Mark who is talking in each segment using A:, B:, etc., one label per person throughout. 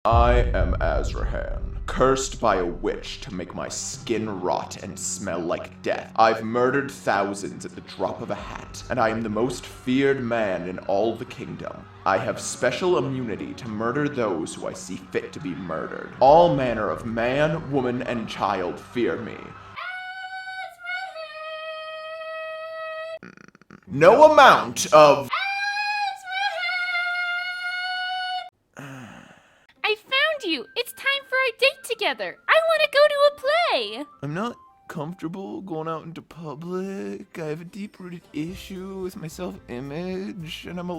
A: I am Asrahan, cursed by a witch to make my skin rot and smell like death. I've murdered thousands at the drop of a hat, and I am the most feared man in all the kingdom. I have special immunity to murder those who I see fit to be murdered. All manner of man, woman, and child fear me. No amount of...
B: I found you! It's time for a date together! I want to go to a play!
A: I'm not comfortable going out into public. I have a deep-rooted issue with my self-image, and I'm a...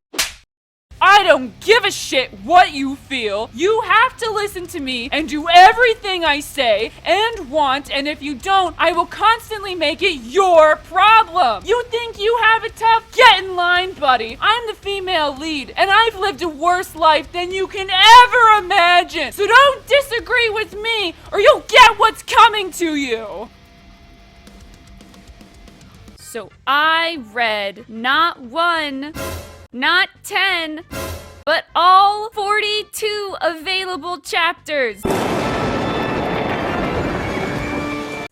C: I don't give a shit what you feel. You have to listen to me and do everything I say and want, and if you don't, I will constantly make it your problem. You think you have it tough? Get in line, buddy. I'm the female lead, and I've lived a worse life than you can ever imagine. So don't disagree with me, or you'll get what's coming to you.
B: So I read not one, not 10, but all 42 available chapters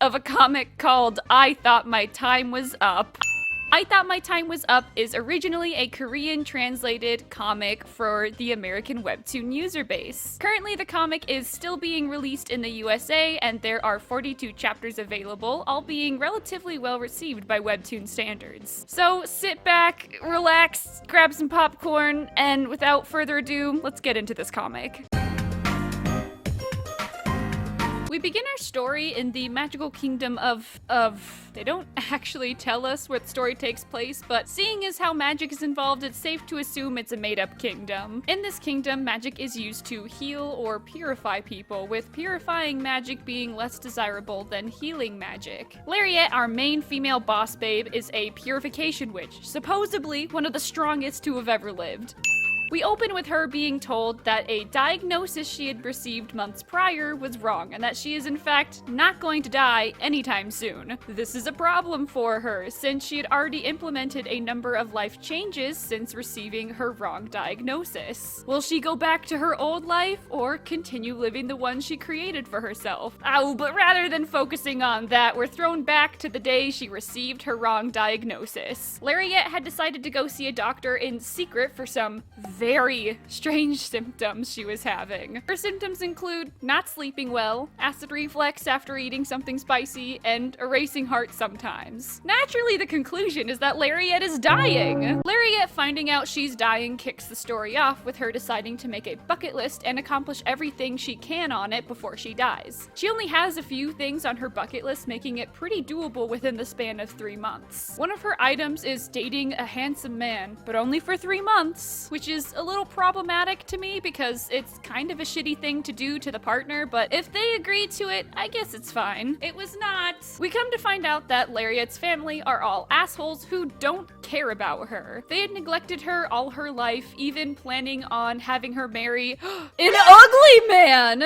B: of a comic called I Thought My Time Was Up. I Thought My Time Was Up is originally a Korean translated comic for the American Webtoon user base. Currently, the comic is still being released in the USA, and there are 42 chapters available, all being relatively well received by Webtoon standards. So sit back, relax, grab some popcorn, and without further ado, let's get into this comic. We begin our story in the magical kingdom of... They don't actually tell us where the story takes place, but seeing as how magic is involved, it's safe to assume it's a made-up kingdom. In this kingdom, magic is used to heal or purify people, with purifying magic being less desirable than healing magic. Lariat, our main female boss babe, is a purification witch, supposedly one of the strongest to have ever lived. We open with her being told that a diagnosis she had received months prior was wrong, and that she is in fact not going to die anytime soon. This is a problem for her, since she had already implemented a number of life changes since receiving her wrong diagnosis. Will she go back to her old life, or continue living the one she created for herself? Oh, but rather than focusing on that, we're thrown back to the day she received her wrong diagnosis. Lariat had decided to go see a doctor in secret for some very strange symptoms she was having. Her symptoms include not sleeping well, acid reflux after eating something spicy, and a racing heart sometimes. Naturally, the conclusion is that Lariat is dying. Lariat finding out she's dying kicks the story off with her deciding to make a bucket list and accomplish everything she can on it before she dies. She only has a few things on her bucket list, making it pretty doable within the span of 3 months. One of her items is dating a handsome man, but only for 3 months, which is a little problematic to me because it's kind of a shitty thing to do to the partner, but if they agree to it, I guess it's fine. It was not. We come to find out that Lariat's family are all assholes who don't care about her. They had neglected her all her life, even planning on having her marry an ugly man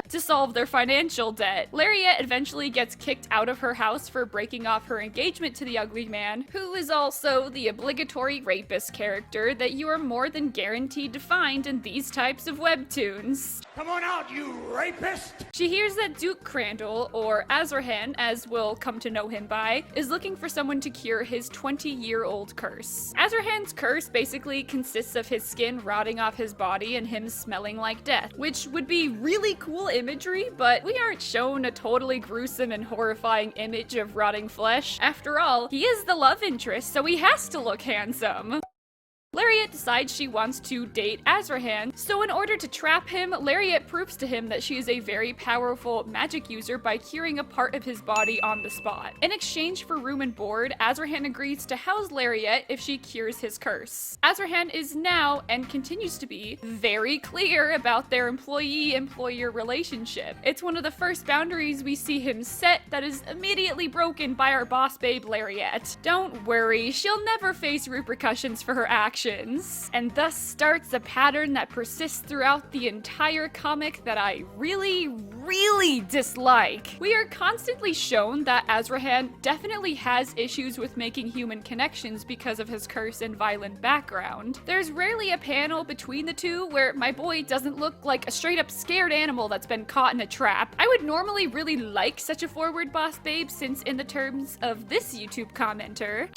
B: to solve their financial debt. Lariat eventually gets kicked out of her house for breaking off her engagement to the ugly man, who is also the obligatory rapist character that you are more than guaranteed to find in these types of webtoons.
D: Come on out, you rapist!
B: She hears that Duke Crandall, or Asrahan as we'll come to know him by, is looking for someone to cure his 20-year-old curse. Asrahan's curse basically consists of his skin rotting off his body and him smelling like death, which would be really cool imagery, but we aren't shown a totally gruesome and horrifying image of rotting flesh. After all, he is the love interest, so he has to look handsome. Lariat decides she wants to date Asrahan, so in order to trap him, Lariat proves to him that she is a very powerful magic user by curing a part of his body on the spot. In exchange for room and board, Asrahan agrees to house Lariat if she cures his curse. Asrahan is now, and continues to be, very clear about their employee-employer relationship. It's one of the first boundaries we see him set that is immediately broken by our boss babe Lariat. Don't worry, she'll never face repercussions for her actions. violence, and thus starts a pattern that persists throughout the entire comic that I really dislike. We are constantly shown that Asrahan definitely has issues with making human connections because of his curse and violent background. There's rarely a panel between the two where my boy doesn't look like a straight up scared animal that's been caught in a trap. I would normally really like such a forward boss babe, since in the terms of this YouTube commenter,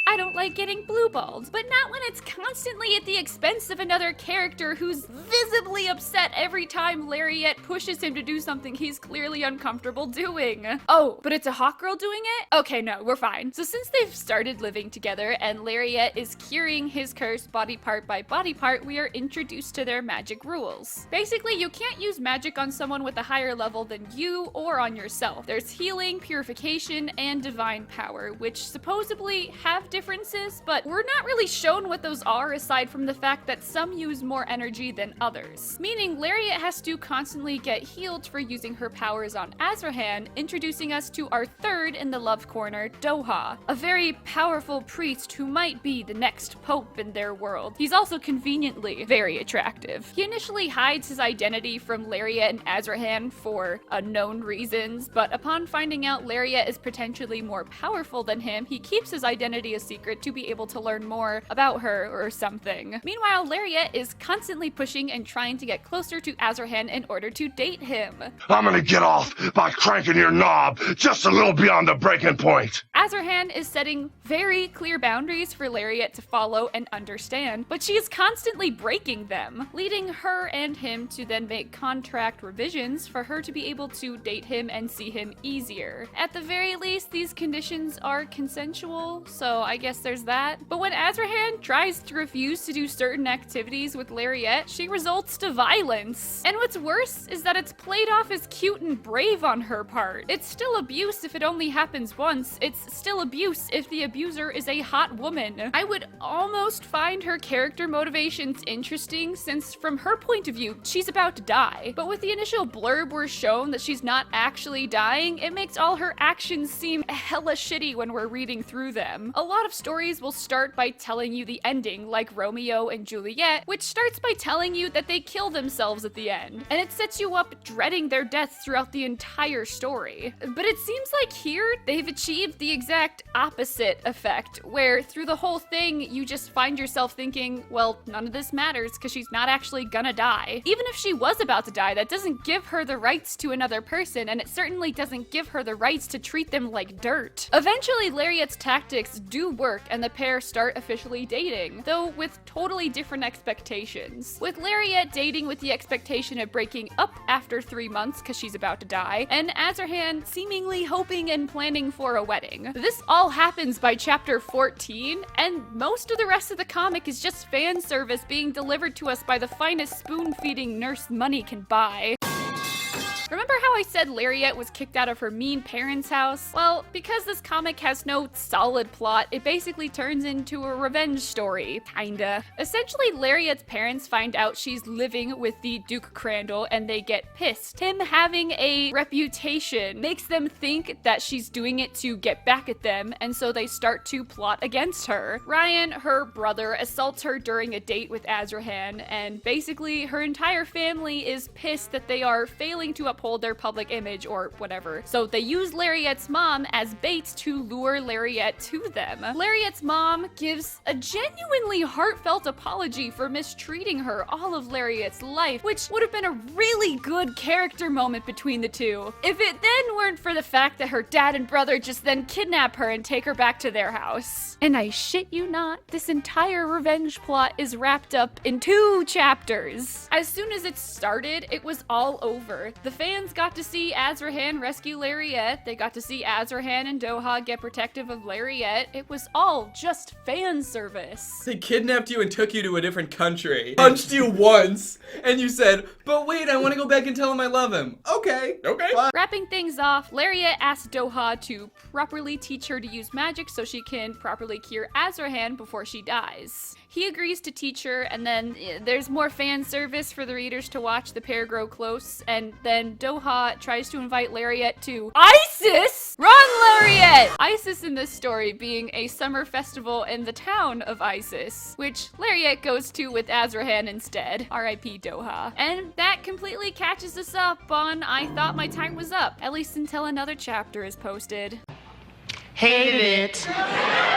B: I don't like getting blue-balled, but not when it's constantly at the expense of another character who's visibly upset every time Lariat pushes him to do something he's clearly uncomfortable doing. Oh, but it's a hot girl doing it? Okay, no, we're fine. So since they've started living together and Lariat is curing his curse body part by body part, we are introduced to their magic rules. Basically, you can't use magic on someone with a higher level than you or on yourself. There's healing, purification, and divine power, which supposedly have differences, but we're not really shown what those are aside from the fact that some use more energy than others. Meaning Lariat has to constantly get healed for using her powers on Asrahan, introducing us to our third in the love corner, Doha, a very powerful priest who might be the next pope in their world. He's also conveniently very attractive. He initially hides his identity from Lariat and Asrahan for unknown reasons, but upon finding out Lariat is potentially more powerful than him, he keeps his identity a secret to be able to learn more about her or something. Meanwhile, Lariat is constantly pushing and trying to get closer to Asrahan in order to date him.
D: I'm gonna get off by cranking your knob just a little beyond the breaking point.
B: Asrahan is setting very clear boundaries for Lariat to follow and understand, but she is constantly breaking them, leading her and him to then make contract revisions for her to be able to date him and see him easier. At the very least, these conditions are consensual, so I guess there's that. But when Asrahan tries to refuse to do certain activities with Lariat, she resorts to violence. And what's worse is that it's played off as cute and brave on her part. It's still abuse if it only happens once. It's still abuse if the abuser is a hot woman. I would almost find her character motivations interesting, since from her point of view, she's about to die. But with the initial blurb we're shown that she's not actually dying, it makes all her actions seem hella shitty when we're reading through them. A lot of stories will start by telling you the ending, like Romeo and Juliet, which starts by telling you that they kill themselves at the end, and it sets you up dreading their deaths throughout the entire story. But it seems like here, they've achieved the exact opposite effect, where through the whole thing, you just find yourself thinking, well, none of this matters because she's not actually gonna die. Even if she was about to die, that doesn't give her the rights to another person, and it certainly doesn't give her the rights to treat them like dirt. Eventually, Lariat's tactics do work and the pair start officially dating, though with totally different expectations. With Lariat dating with the expectation of breaking up after 3 months because she's about to die, and Asrahan seemingly hoping and planning for a wedding. This all happens by chapter 14, and most of the rest of the comic is just fan service being delivered to us by the finest spoon-feeding nurse money can buy. Remember how I said Lariat was kicked out of her mean parents' house? Well, because this comic has no solid plot, it basically turns into a revenge story, kinda. Essentially, Lariat's parents find out she's living with the Duke Crandall and they get pissed. Him having a reputation makes them think that she's doing it to get back at them, and so they start to plot against her. Ryan, her brother, assaults her during a date with Asrahan, and basically her entire family is pissed that they are failing to uphold their public image or whatever. So they use Lariat's mom as bait to lure Lariat to them. Lariat's mom gives a genuinely heartfelt apology for mistreating her all of Lariat's life, which would have been a really good character moment between the two, if it then weren't for the fact that her dad and brother just then kidnap her and take her back to their house. And I shit you not, this entire revenge plot is wrapped up in 2 chapters. As soon as it started, it was all over. The fans got to see Asrahan rescue Lariat, they got to see Asrahan and Doha get protective of Lariat. It was all just fan service.
E: They kidnapped you and took you to a different country, punched you once, and you said, but wait, I want to go back and tell him I love him. Okay, fine.
B: Wrapping things off, Lariat asked Doha to properly teach her to use magic so she can properly cure Asrahan before she dies. he agrees to teach her, and then there's more fan service for the readers to watch the pair grow close, and then Doha tries to invite Lariat to ISIS! Run, Lariat! ISIS in this story being a summer festival in the town of Isis, which Lariat goes to with Asrahan instead. R.I.P. Doha. And that completely catches us up on I Thought My Time Was Up, at least until another chapter is posted.
F: Hate it.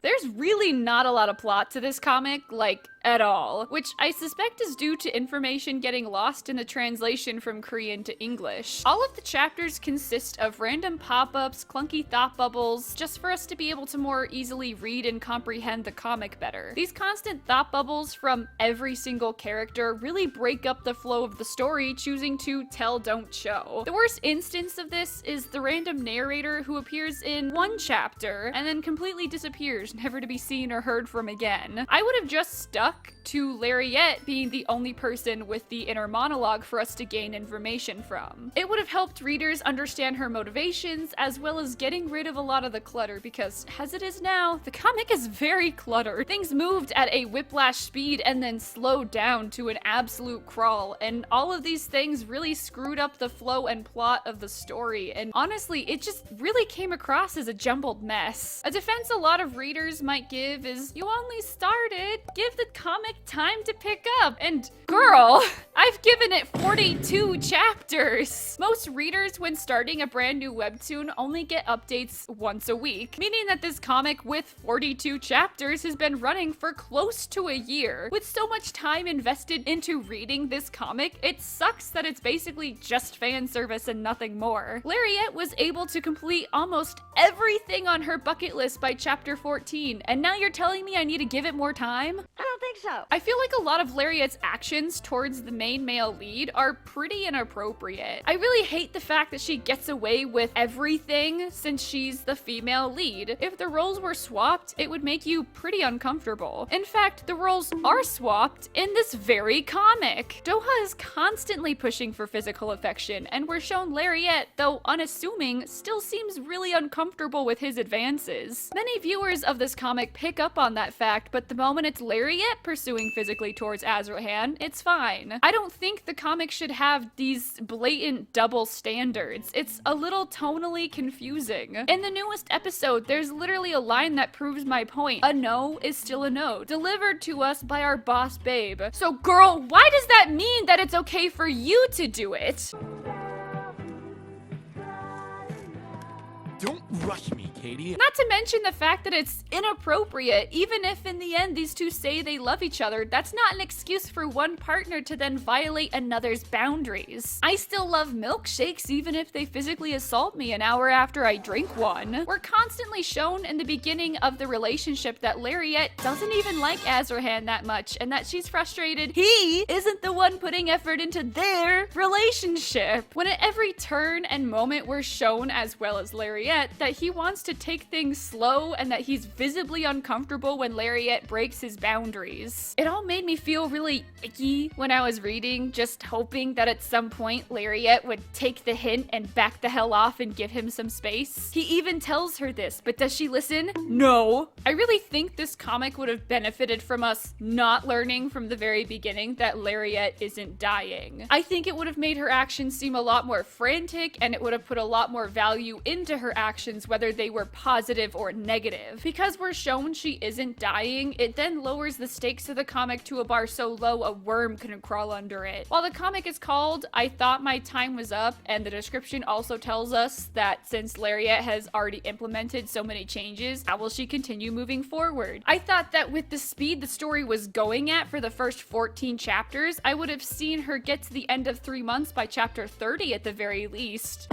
B: There's really not a lot of plot to this comic, like, at all, which I suspect is due to information getting lost in the translation from Korean to English. All of the chapters consist of random pop-ups, clunky thought bubbles, just for us to be able to more easily read and comprehend the comic better. These constant thought bubbles from every single character really break up the flow of the story, choosing to tell, don't show. The worst instance of this is the random narrator who appears in one chapter and then completely disappears, never to be seen or heard from again. I would have just stuck to Lariat being the only person with the inner monologue for us to gain information from. It would have helped readers understand her motivations, as well as getting rid of a lot of the clutter, because as it is now, the comic is very cluttered. Things moved at a whiplash speed and then slowed down to an absolute crawl, and all of these things really screwed up the flow and plot of the story, and honestly, it just really came across as a jumbled mess. A defense a lot of readers might give is, you only started, give the comic time to pick up. And girl, I've given it 42 chapters. Most readers when starting a brand new webtoon only get updates once a week, meaning that this comic with 42 chapters has been running for close to a year. With so much time invested into reading this comic, it sucks that it's basically just fan service and nothing more. Lariat was able to complete almost everything on her bucket list by chapter 14, and now you're telling me I need to give it more time?
F: I don't think so.
B: I feel like a lot of Lariat's actions towards the main male lead are pretty inappropriate. I really hate the fact that she gets away with everything since she's the female lead. If the roles were swapped, it would make you pretty uncomfortable. In fact, the roles are swapped in this very comic. Doha is constantly pushing for physical affection, and we're shown Lariat, though unassuming, still seems really uncomfortable with his advances. Many viewers of this comic pick up on that fact, but the moment it's Lariat pursuing physically towards Asrahan, it's fine. I don't think the comic should have these blatant double standards. It's a little tonally confusing. In the newest episode, there's literally a line that proves my point. A no is still a no, delivered to us by our boss babe. So girl, why does that mean that it's okay for you to do it?
G: Don't rush me, Katie.
B: Not to mention the fact that it's inappropriate. Even if in the end these two say they love each other, that's not an excuse for one partner to then violate another's boundaries. I still love milkshakes even if they physically assault me an hour after I drink one. We're constantly shown in the beginning of the relationship that Lariat doesn't even like Asrahan that much, and that she's frustrated he isn't the one putting effort into their relationship. When at every turn and moment we're shown, as well as Lariat, that he wants to take things slow and that he's visibly uncomfortable when Lariat breaks his boundaries. It all made me feel really icky when I was reading, just hoping that at some point Lariat would take the hint and back the hell off and give him some space. He even tells her this, but does she listen? No. I really think this comic would have benefited from us not learning from the very beginning that Lariat isn't dying. I think it would have made her actions seem a lot more frantic, and it would have put a lot more value into her actions, whether they were positive or negative. Because we're shown she isn't dying, it then lowers the stakes of the comic to a bar so low a worm couldn't crawl under it. While the comic is called I Thought My Time Was Up, and the description also tells us that since Lariat has already implemented so many changes, how will she continue moving forward? I thought that with the speed the story was going at for the first 14 chapters, I would have seen her get to the end of 3 months by chapter 30 at the very least.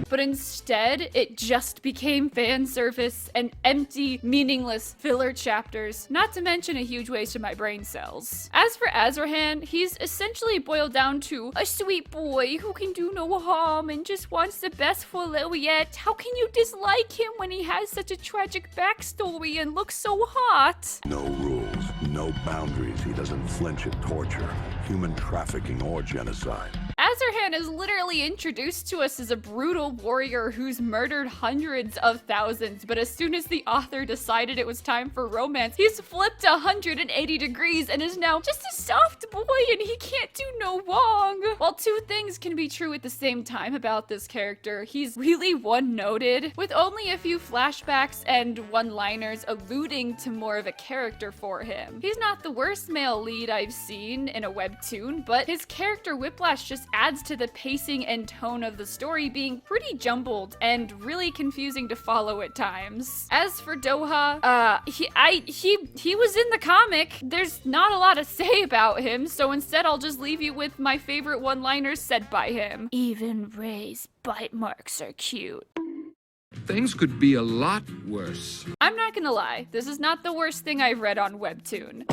B: But instead, it just became fan service and empty, meaningless filler chapters, not to mention a huge waste of my brain cells. As for Asrahan, he's essentially boiled down to a sweet boy who can do no harm and just wants the best for Lariat. How can you dislike him when he has such a tragic backstory and looks so hot?
H: No rules, no boundaries. He doesn't flinch at torture, human trafficking, or genocide.
B: As Asrahan is literally introduced to us as a brutal warrior who's murdered hundreds of thousands, but as soon as the author decided it was time for romance, he's flipped 180 degrees and is now just a soft boy and he can't do no wrong. While two things can be true at the same time about this character, he's really one-noted, with only a few flashbacks and one-liners alluding to more of a character for him. He's not the worst male lead I've seen in a webtoon, but his character Whiplash just adds to the pacing and tone of the story being pretty jumbled and really confusing to follow at times. As for Doha, he was in the comic. There's not a lot to say about him, so instead I'll just leave you with my favorite one-liners said by him. Even Ray's bite marks are cute.
G: Things could be a lot worse.
B: I'm not gonna lie, this is not the worst thing I've read on Webtoon.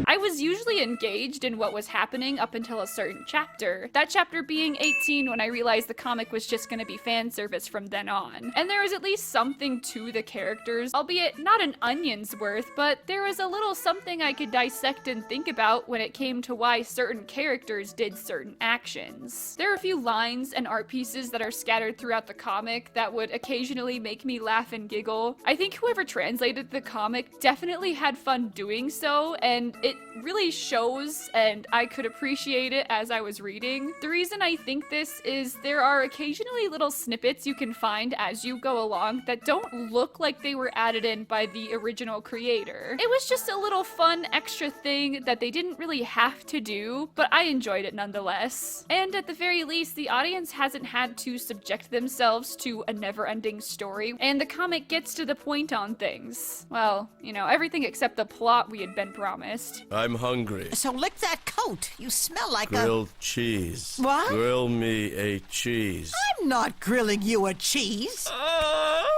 B: I was usually engaged in what was happening up until a certain chapter. That chapter being 18 when I realized the comic was just gonna be fan service from then on. And there was at least something to the characters, albeit not an onion's worth, but there was a little something I could dissect and think about when it came to why certain characters did certain actions. There are a few lines and art pieces that are scattered throughout the comic that would occasionally make me laugh and giggle. I think whoever translated the comic definitely had fun doing so, and it really shows, and I could appreciate it as I was reading. The reason I think this is there are occasionally little snippets you can find as you go along that don't look like they were added in by the original creator. It was just a little fun extra thing that they didn't really have to do, but I enjoyed it nonetheless. And at the very least, the audience hasn't had to subject themselves to a never-ending story, and the comic gets to the point on things. Well, you know, everything except the plot we had been promised.
H: I'm hungry.
I: So lick that coat. You smell like
H: Grilled cheese.
I: What?
H: Grill me a cheese.
I: I'm not grilling you a cheese.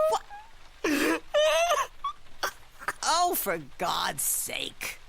I: What? Oh, for God's sake.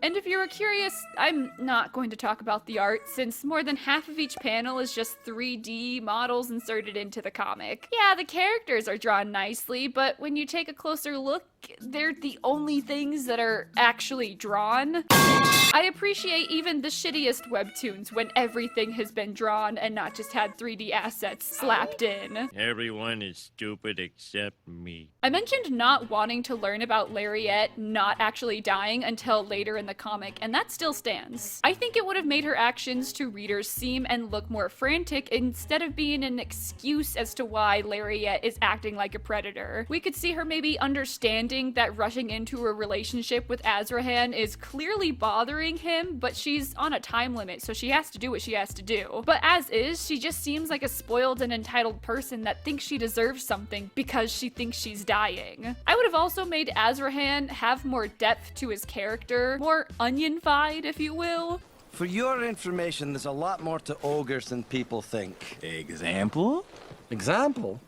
B: And if you were curious, I'm not going to talk about the art since more than half of each panel is just 3D models inserted into the comic. Yeah, the characters are drawn nicely, but when you take a closer look, they're the only things that are actually drawn. I appreciate even the shittiest webtoons when everything has been drawn and not just had 3D assets slapped in.
J: Everyone is stupid except me.
B: I mentioned not wanting to learn about Lariette not actually dying until later in the comic, and that still stands. I think it would have made her actions to readers seem and look more frantic instead of being an excuse as to why Lariette is acting like a predator. We could see her maybe understanding that rushing into a relationship with Asrahan is clearly bothering him, but she's on a time limit, so she has to do what she has to do. But as is, she just seems like a spoiled and entitled person that thinks she deserves something because she thinks she's dying. I would have also made Asrahan have more depth to his character, more onion-fied, if you will.
K: For your information, there's a lot more to ogres than people think.
L: Example?
K: Example?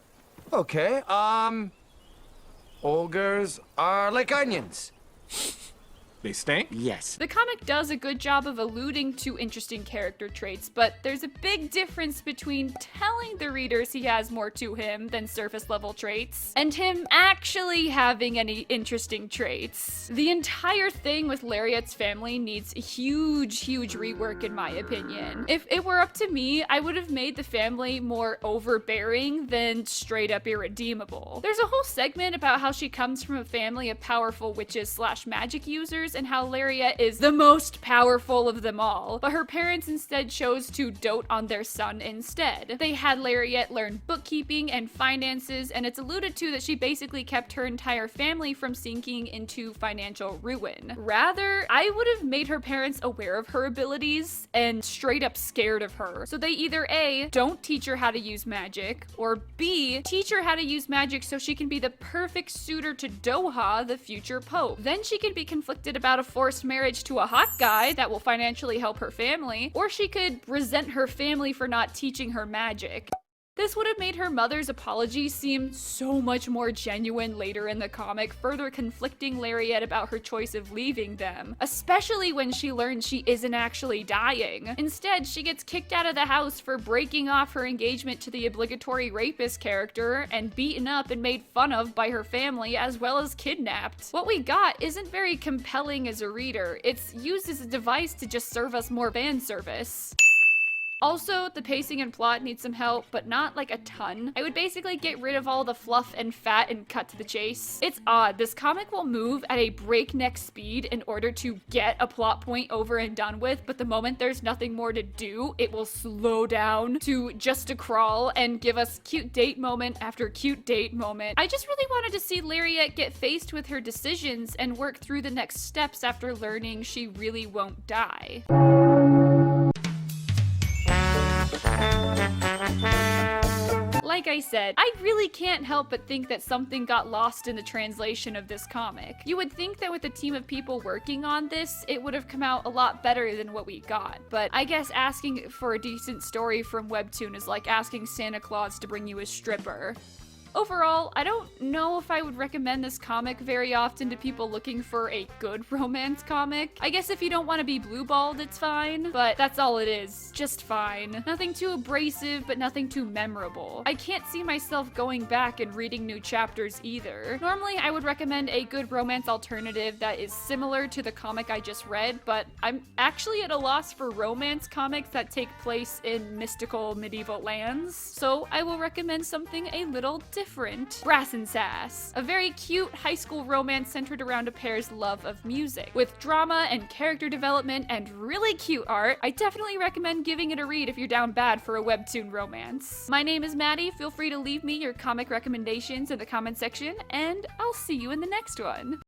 K: Okay, ogres are like onions.
L: They stink?
K: Yes.
B: The comic does a good job of alluding to interesting character traits, but there's a big difference between telling the readers he has more to him than surface level traits, and him actually having any interesting traits. The entire thing with Lariette's family needs a huge rework in my opinion. If it were up to me, I would have made the family more overbearing than straight up irredeemable. There's a whole segment about how she comes from a family of powerful witches / magic users, and how Lariette is the most powerful of them all, but her parents instead chose to dote on their son instead. They had Lariette learn bookkeeping and finances, and it's alluded to that she basically kept her entire family from sinking into financial ruin. Rather, I would have made her parents aware of her abilities and straight up scared of her. So they either A, don't teach her how to use magic, or B, teach her how to use magic so she can be the perfect suitor to Doha, the future pope. Then she could be conflicted about a forced marriage to a hot guy that will financially help her family, or she could resent her family for not teaching her magic. This would have made her mother's apology seem so much more genuine later in the comic, further conflicting Lariette about her choice of leaving them, especially when she learns she isn't actually dying. Instead, she gets kicked out of the house for breaking off her engagement to the obligatory rapist character and beaten up and made fun of by her family, as well as kidnapped. What we got isn't very compelling as a reader. It's used as a device to just serve us more fan service. Also, the pacing and plot need some help, but not like a ton. I would basically get rid of all the fluff and fat and cut to the chase. It's odd, this comic will move at a breakneck speed in order to get a plot point over and done with, but the moment there's nothing more to do, it will slow down to just a crawl and give us cute date moment after cute date moment. I just really wanted to see Lariat get faced with her decisions and work through the next steps after learning she really won't die. Like I said, I really can't help but think that something got lost in the translation of this comic. You would think that with a team of people working on this, it would have come out a lot better than what we got. But I guess asking for a decent story from Webtoon is like asking Santa Claus to bring you a stripper. Overall, I don't know if I would recommend this comic very often to people looking for a good romance comic. I guess if you don't want to be blue-balled, it's fine, but that's all it is. Just fine. Nothing too abrasive, but nothing too memorable. I can't see myself going back and reading new chapters either. Normally, I would recommend a good romance alternative that is similar to the comic I just read, but I'm actually at a loss for romance comics that take place in mystical medieval lands, so I will recommend something a little different. Brass and Sass, a very cute high school romance centered around a pair's love of music. With drama and character development and really cute art, I definitely recommend giving it a read if you're down bad for a webtoon romance. My name is Maddie, feel free to leave me your comic recommendations in the comment section, and I'll see you in the next one.